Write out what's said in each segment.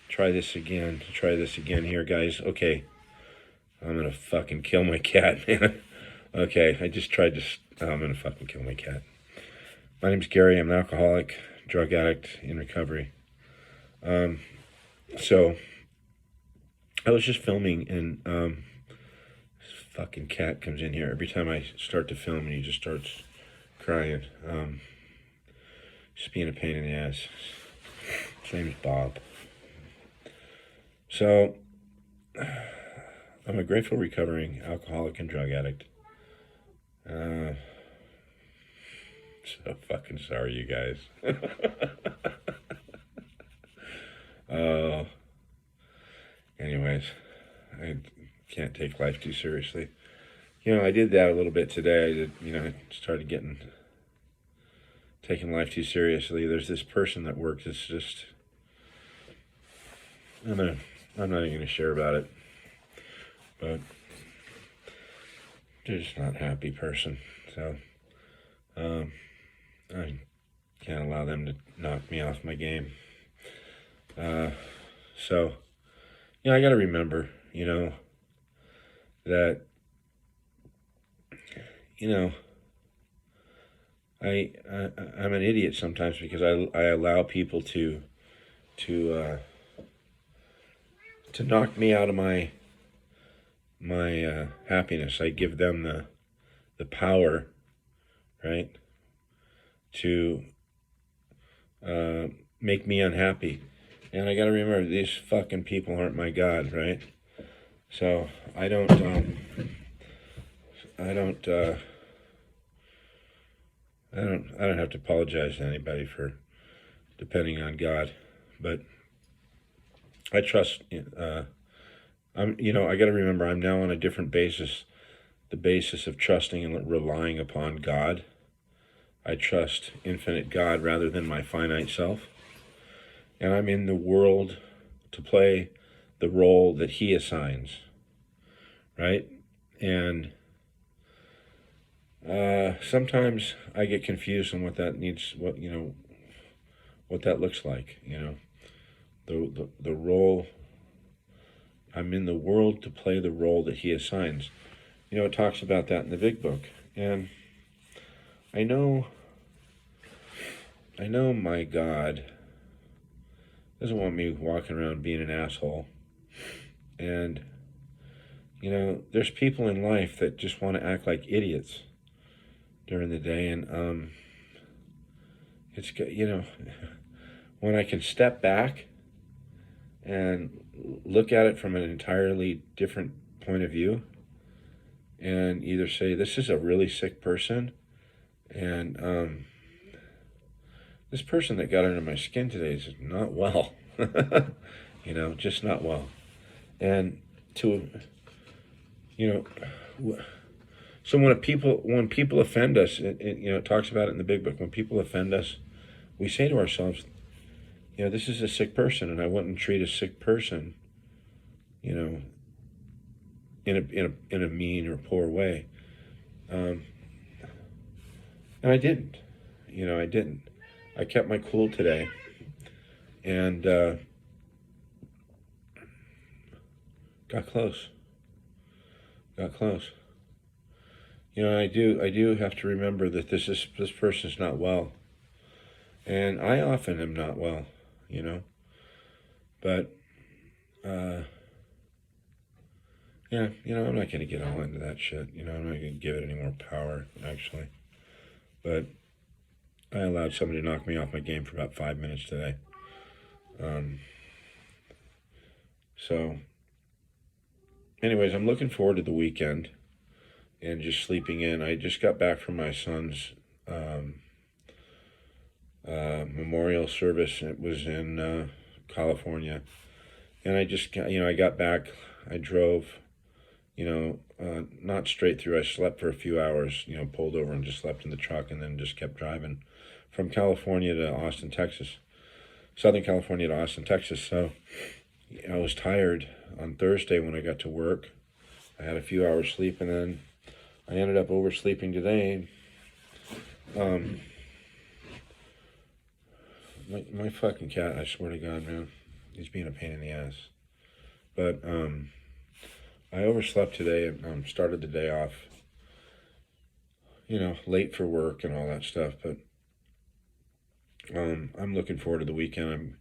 try this again here, guys. Okay, I'm gonna fucking kill my cat, man. Okay, I just tried to, I'm gonna fucking kill my cat. My name's Gary, I'm an alcoholic, drug addict in recovery. So, I was just filming, and this fucking cat comes in here. Every time I start to film, and he just starts crying. Just being a pain in the ass. His name is Bob. So, I'm a grateful recovering alcoholic and drug addict. So fucking sorry, you guys. Anyways, I can't take life too seriously. I did that a little bit today. I started taking life too seriously. There's this person that works. It's just, I'm not even gonna share about it, but they're just not a happy person. So, I can't allow them to knock me off my game. So, I got to remember, that, I'm an idiot sometimes because I allow people to knock me out of my happiness. I give them the power, right, to make me unhappy. And I got to remember, these fucking people aren't my God, right? So I don't have to apologize to anybody for depending on God, but I trust. I got to remember, I'm now on a different basis, the basis of trusting and relying upon God. I trust infinite God rather than my finite self. And I'm in the world to play the role that He assigns, right? And sometimes I get confused on what that looks like. The role. I'm in the world to play the role that He assigns. It talks about that in the Big Book, and I know my God doesn't want me walking around being an asshole. And, there's people in life that just want to act like idiots during the day. And, it's, when I can step back and look at it from an entirely different point of view and either say, this is a really sick person, and, this person that got under my skin today is not well, just not well. And so when people offend us, it talks about it in the Big Book. When people offend us, we say to ourselves, this is a sick person, and I wouldn't treat a sick person, in a mean or poor way. And I didn't. I didn't. I kept my cool today, and got close. I do have to remember that this person's not well, and I often am not well, but yeah, I'm not going to get all into that shit. I'm not going to give it any more power, actually, but I allowed somebody to knock me off my game for about 5 minutes today. So, anyways, I'm looking forward to the weekend and just sleeping in. I just got back from my son's memorial service. It was in California. And I got back. I drove, not straight through. I slept for a few hours, pulled over and just slept in the truck, and then just kept driving from California to Austin, Texas. Southern California to Austin, Texas. So I was tired on Thursday when I got to work. I had a few hours sleep, and then I ended up oversleeping today. My fucking cat, I swear to God, man. He's being a pain in the ass. But I overslept today and started the day off, late for work and all that stuff. But I'm looking forward to the weekend.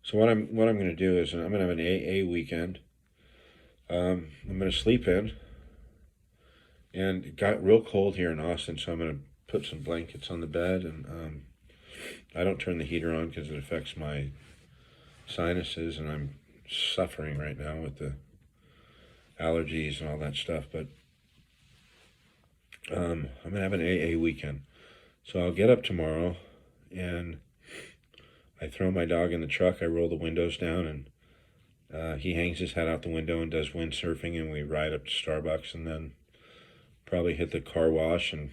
So what I'm going to do is I'm going to have an AA weekend. I'm going to sleep in. And it got real cold here in Austin, so I'm going to put some blankets on the bed. And I don't turn the heater on because it affects my sinuses, and I'm suffering right now with the allergies and all that stuff. But I'm going to have an AA weekend. So I'll get up tomorrow, and I throw my dog in the truck. I roll the windows down, and he hangs his head out the window and does windsurfing, and we ride up to Starbucks, and then probably hit the car wash and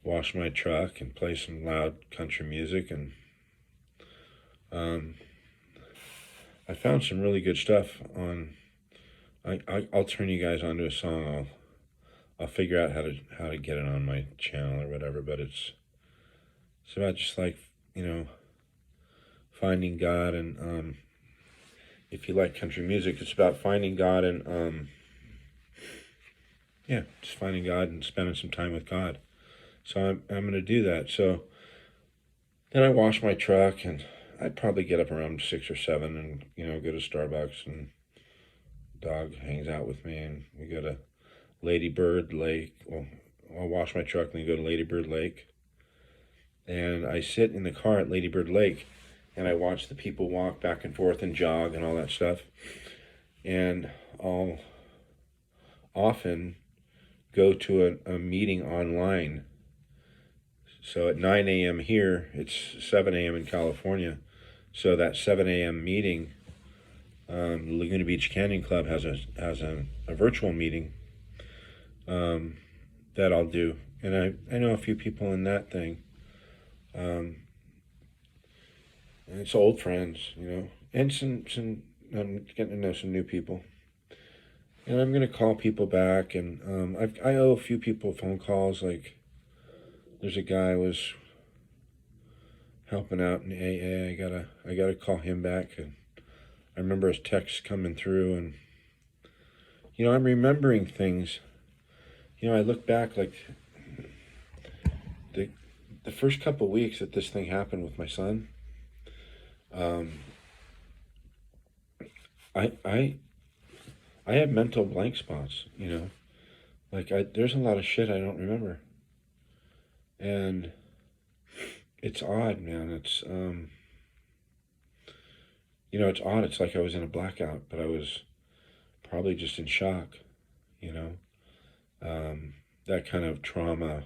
wash my truck and play some loud country music. And I found some really good stuff on. I'll turn you guys onto a song. I'll figure out how to get it on my channel or whatever. But it's about just like finding God, and if you like country music, it's about finding God and just finding God and spending some time with God. So I'm going to do that. So then I wash my truck, and I'd probably get up around 6 or 7 and, go to Starbucks, and dog hangs out with me, and we go to Lady Bird Lake. Well, I'll wash my truck and then go to Lady Bird Lake. And I sit in the car at Lady Bird Lake, and I watch the people walk back and forth and jog and all that stuff. And I'll often go to a meeting online. So at 9 a.m. here, it's 7 a.m. in California. So that 7 a.m. meeting, Laguna Beach Canyon Club has a virtual meeting that I'll do. And I know a few people in that thing. And it's old friends, and some I'm getting to know some new people. And I'm going to call people back, and I owe a few people phone calls. Like, there's a guy I was helping out in AA. I gotta call him back, and I remember his texts coming through, and I'm remembering things. I look back, like the first couple of weeks that this thing happened with my son. I have mental blank spots, like there's a lot of shit I don't remember, and it's odd, man. It's it's odd. It's like I was in a blackout, but I was probably just in shock, that kind of trauma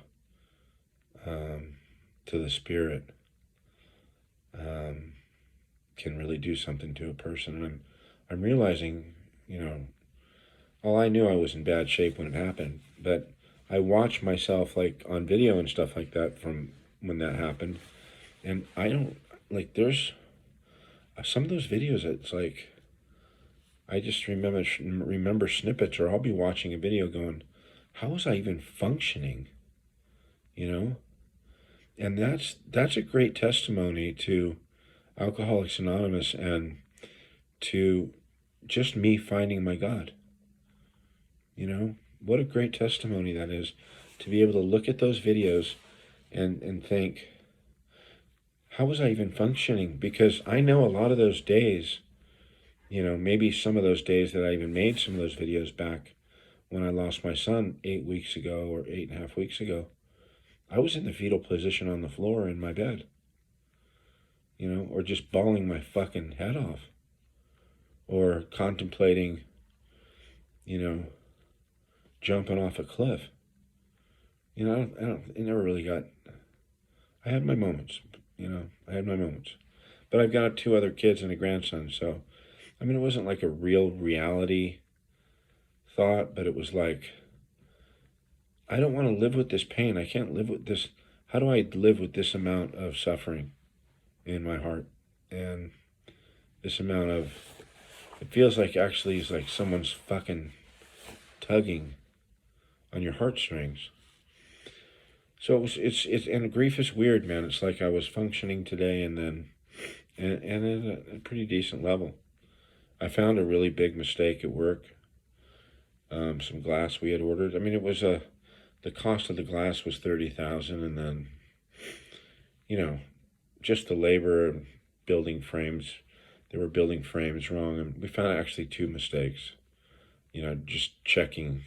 to the spirit can really do something to a person. And I'm realizing, all I knew I was in bad shape when it happened, but I watched myself like on video and stuff like that from when that happened, and I don't like. There's some of those videos. It's like I just remember snippets, or I'll be watching a video going, "How was I even functioning?" And that's a great testimony to Alcoholics Anonymous and to just me finding my God. What a great testimony that is, to be able to look at those videos and think, how was I even functioning? Because I know a lot of those days, maybe some of those days that I even made some of those videos back when I lost my son 8 weeks ago or 8.5 weeks ago, I was in the fetal position on the floor in my bed, or just bawling my fucking head off, or contemplating, jumping off a cliff. I never really got, I had my moments, but I've got 2 other kids and a grandson. So, it wasn't like a real reality thought, but it was like, I don't want to live with this pain. I can't live with this. How do I live with this amount of suffering in my heart? And this amount of, it feels like actually it's like someone's fucking tugging on your heartstrings. So and grief is weird, man. It's like I was functioning today and then, and at a pretty decent level. I found a really big mistake at work. Some glass we had ordered. I mean, it was the cost of the glass was 30,000, and then, you know, just the labor and building frames. They were building frames wrong, and we found actually two mistakes. Just checking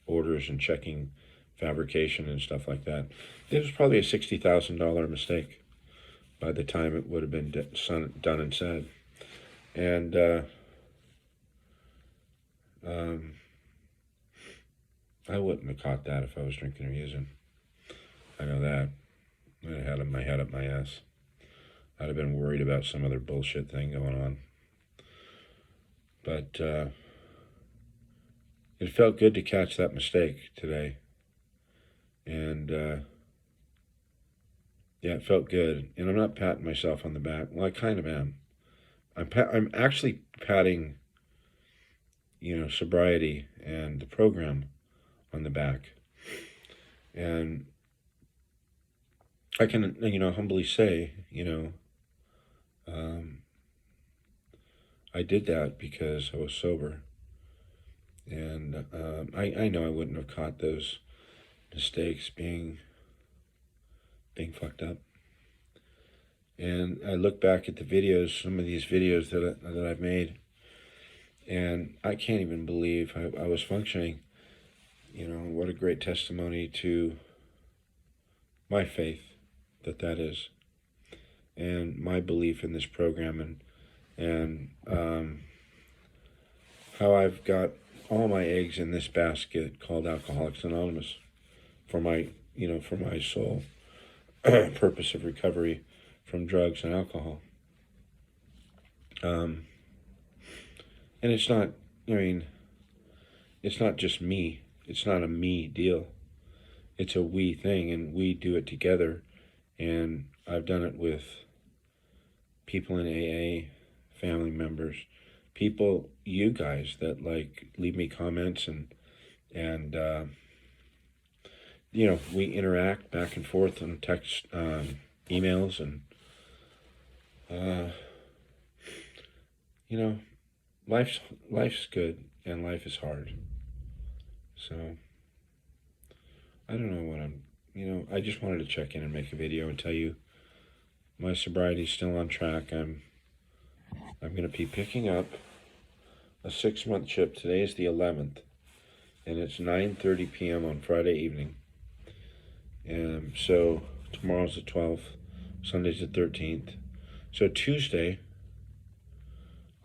orders and checking fabrication and stuff like that. It was probably a $60,000 mistake by the time it would have been done and said. And I wouldn't have caught that if I was drinking or using. I know that. I'd have had my head up my ass. I'd have been worried about some other bullshit thing going on. But it felt good to catch that mistake today. And yeah, it felt good. And I'm not patting myself on the back. Well, I kind of am. I'm actually patting, Sobriety and the program on the back. And I can, humbly say, I did that because I was sober. And I know I wouldn't have caught those mistakes being fucked up. And I look back at the videos, some of these videos that I've made, and I can't even believe I was functioning. What a great testimony to my faith that is, and my belief in this program, and how I've got all my eggs in this basket called Alcoholics Anonymous for my sole purpose of recovery from drugs and alcohol. And it's not, it's not just me. It's not a me deal. It's a we thing, and we do it together. And I've done it with people in AA, family members, people, you guys that leave me comments and we interact back and forth on text, emails, and life's good and life is hard. So I don't know what I just wanted to check in and make a video and tell you my sobriety's still on track. I'm going to be picking up a 6-month chip. Today is the 11th, and it's 9:30 p.m. on Friday evening. And so tomorrow's the 12th, Sunday's the 13th. So Tuesday,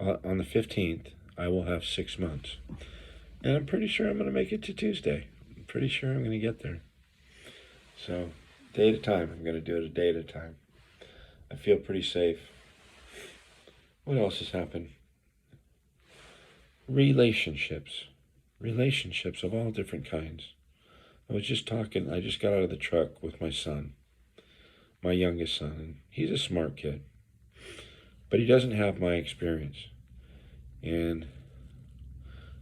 on the 15th, I will have 6 months. And I'm pretty sure I'm going to make it to Tuesday. I'm pretty sure I'm going to get there. So, day at a time. I'm going to do it a day at a time. I feel pretty safe. What else has happened? Relationships. Relationships of all different kinds. I just got out of the truck with my son, my youngest son, and he's a smart kid. But he doesn't have my experience. And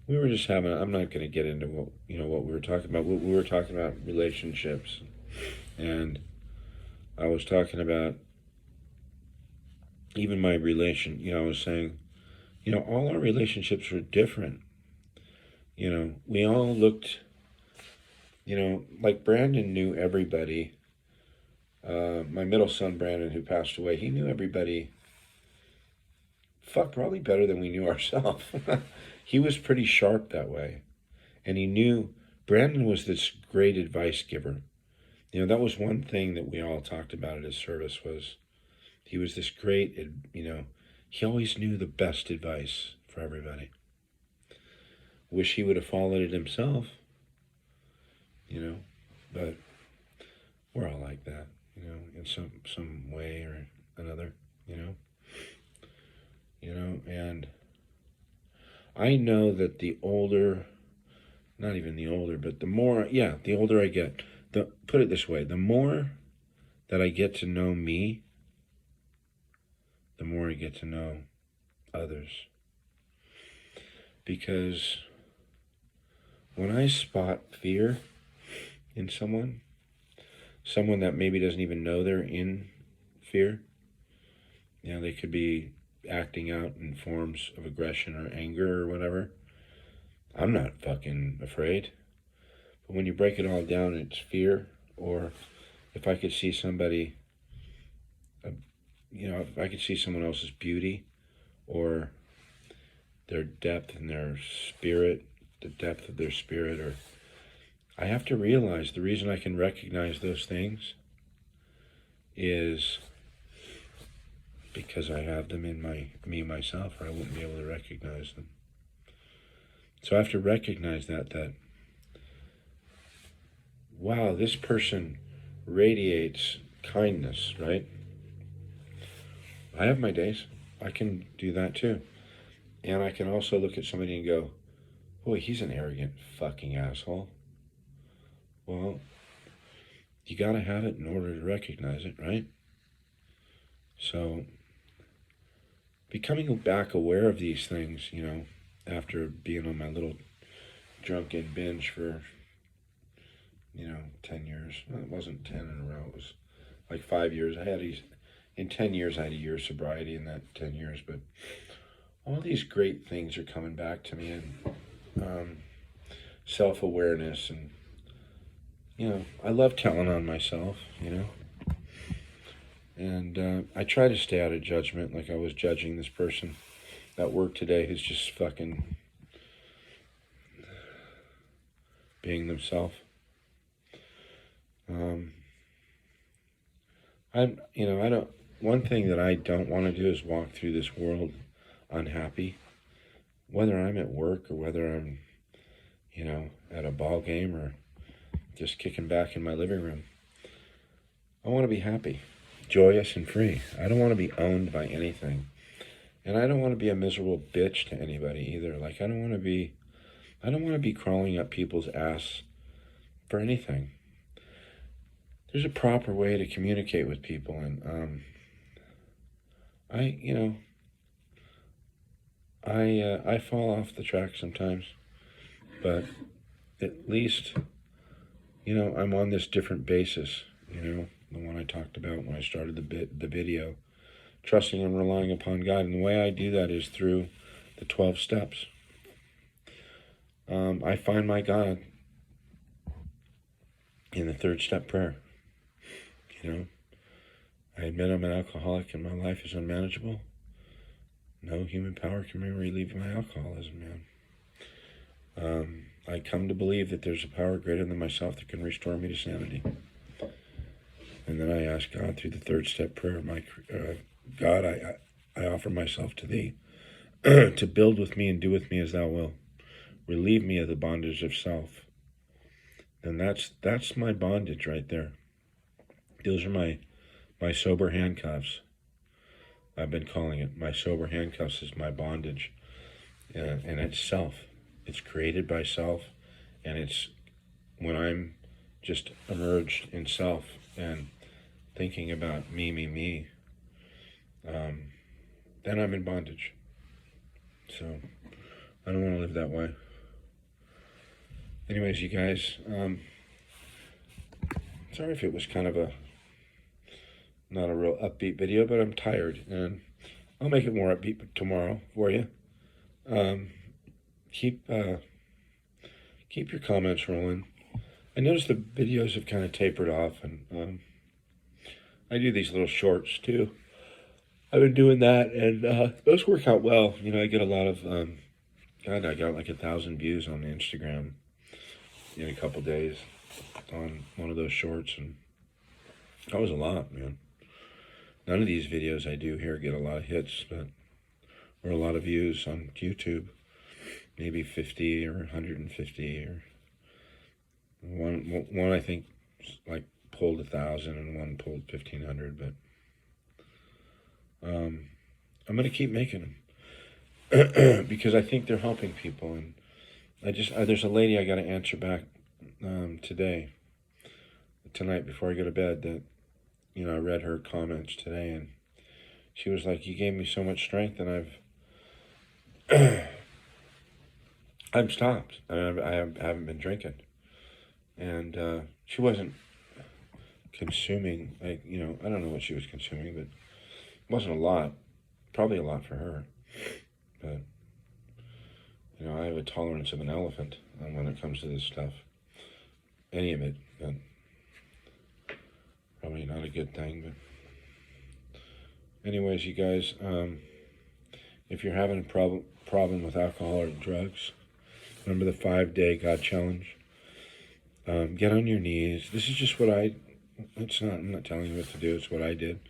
we were just having, I'm not going to get into what we were talking about. We were talking about relationships. And I was talking about even my relation, I was saying, all our relationships were different. We all looked, like Brandon knew everybody. My middle son, Brandon, who passed away, he knew everybody, probably better than we knew ourselves. He was pretty sharp that way. And he knew, Brandon was this great advice giver. That was one thing that we all talked about at his service was he was this great, he always knew the best advice for everybody. Wish he would have followed it himself, but we're all like that, in some way or another, and I know that the older, not even the older, but the older I get, put it this way, the more that I get to know me, the more I get to know others. Because when I spot fear in someone that maybe doesn't even know they're in fear, they could be acting out in forms of aggression or anger or whatever, I'm not fucking afraid. But when you break it all down, it's fear. Or if I could see somebody, if I could see someone else's beauty or their depth and their spirit, the depth of their spirit, or I have to realize the reason I can recognize those things is because I have them in myself, or I wouldn't be able to recognize them. So I have to recognize that wow, this person radiates kindness, right? I have my days. I can do that too. And I can also look at somebody and go, boy, he's an arrogant fucking asshole. Well, you gotta have it in order to recognize it, right? So, becoming back aware of these things, after being on my little drunken binge for, 10 years. Well, it wasn't 10 in a row. It was like 5 years. In 10 years, I had a year of sobriety in that 10 years. But all these great things are coming back to me, and self-awareness, and, I love telling on myself, And I try to stay out of judgment, like I was judging this person at work today who's just fucking being themselves. One thing that I don't want to do is walk through this world unhappy, whether I'm at work or whether I'm, at a ball game or just kicking back in my living room. I want to be happy, joyous, and free. I don't want to be owned by anything. And I don't want to be a miserable bitch to anybody either. Like, I don't want to be crawling up people's ass for anything. There's a proper way to communicate with people, and I fall off the track sometimes, but at least, I'm on this different basis, the one I talked about when I started the video, trusting and relying upon God. And the way I do that is through the 12 steps. I find my God in the 3rd step prayer. I admit I'm an alcoholic and my life is unmanageable. No human power can relieve my alcoholism, man. I come to believe that there's a power greater than myself that can restore me to sanity. And then I ask God through the 3rd step prayer, God, I offer myself to thee to build with me and do with me as thou wilt. Relieve me of the bondage of self. And that's my bondage right there. Those are my sober handcuffs. I've been calling it. My sober handcuffs is my bondage. And it's self. It's created by self. And it's when I'm just emerged in self and thinking about me, then I'm in bondage. So I don't want to live that way. Anyways, you guys, sorry if it was kind of not a real upbeat video, but I'm tired, and I'll make it more upbeat tomorrow for you. Keep your comments rolling. I noticed the videos have kind of tapered off, and I do these little shorts too. I've been doing that, and those work out well. I get a lot of, I got like 1,000 views on Instagram in a couple days on one of those shorts, and that was a lot, man. None of these videos I do here get a lot of hits, or a lot of views on YouTube. Maybe 50 or 150, or one I think like pulled 1,000 and one pulled 1,500. But I'm gonna keep making them because I think they're helping people, and there's a lady I got to answer back tonight before I go to bed, that I read her comments today, and she was like, you gave me so much strength, and I've stopped. I haven't been drinking, and she wasn't consuming, I don't know what she was consuming, but it wasn't a lot. Probably a lot for her. But, you know, I have a tolerance of an elephant when it comes to this stuff. Any of it. But probably not a good thing. But anyways, you guys, if you're having a problem with alcohol or drugs, remember the 5-day God challenge. Get on your knees. This is just what I'm not telling you what to do. It's what I did.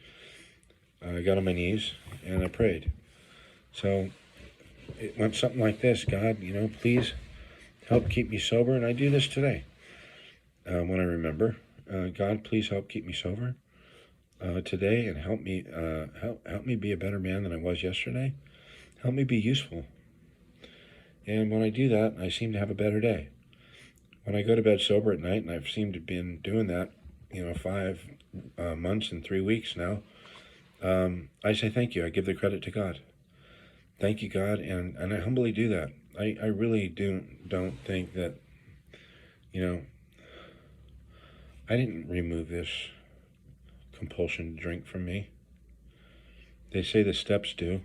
I got on my knees and I prayed. So it went something like this: God, you know, please help keep me sober. And I do this today when I remember. God, please help keep me sober today, and help me be a better man than I was yesterday. Help me be useful. And when I do that, I seem to have a better day. When I go to bed sober at night, and I've seemed to have been doing that, 5 months and 3 weeks now, I say thank you. I give the credit to God. Thank you, God, and I humbly do that. I really don't think that, I didn't remove this compulsion to drink from me. They say the steps do.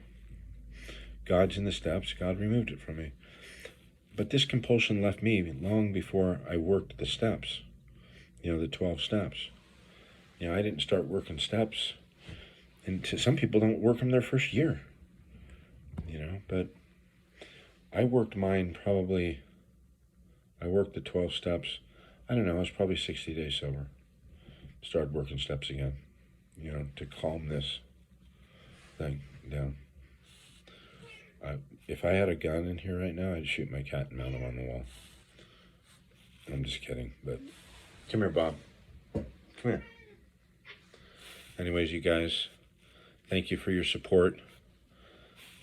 God's in the steps. God removed it from me. But this compulsion left me long before I worked the steps, the 12 steps. I didn't start working steps, and some people don't work them their first year, but I worked mine I worked the 12 steps, I don't know, I was probably 60 days sober. Started working steps again, to calm this thing down. If I had a gun in here right now, I'd shoot my cat and mount him on the wall. I'm just kidding, but come here, Bob. Come here. Anyways, you guys, thank you for your support,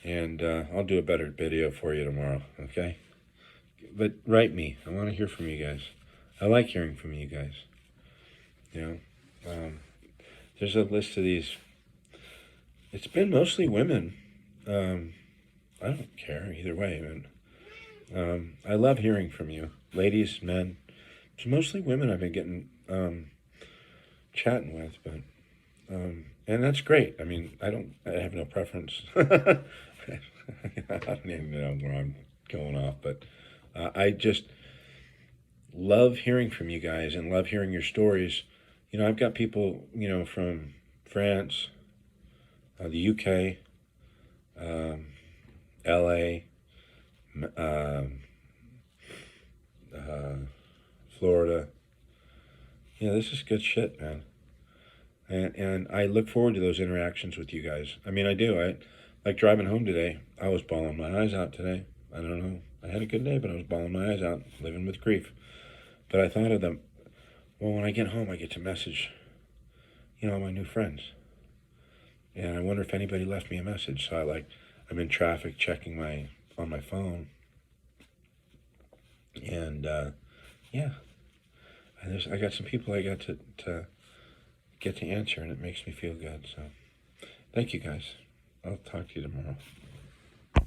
and I'll do a better video for you tomorrow, okay? But write me. I want to hear from you guys. I like hearing from you guys. There's a list of these. It's been mostly women. I don't care either way, man. I love hearing from you, ladies, men. It's mostly women I've been getting chatting with, but and that's great. I mean, I have no preference. I don't even know where I'm going off, but I just love hearing from you guys and love hearing your stories. I've got people, from France, the UK, LA, Florida. This is good shit, man. And I look forward to those interactions with you guys. I mean, I do. I like driving home today. I was bawling my eyes out today. I don't know. I had a good day, but I was bawling my eyes out, living with grief. But I thought of them. Well, when I get home, I get to message, my new friends. And I wonder if anybody left me a message. So I'm in traffic checking on my phone. And, yeah. I got some people I got to get to answer, and it makes me feel good. So thank you, guys. I'll talk to you tomorrow.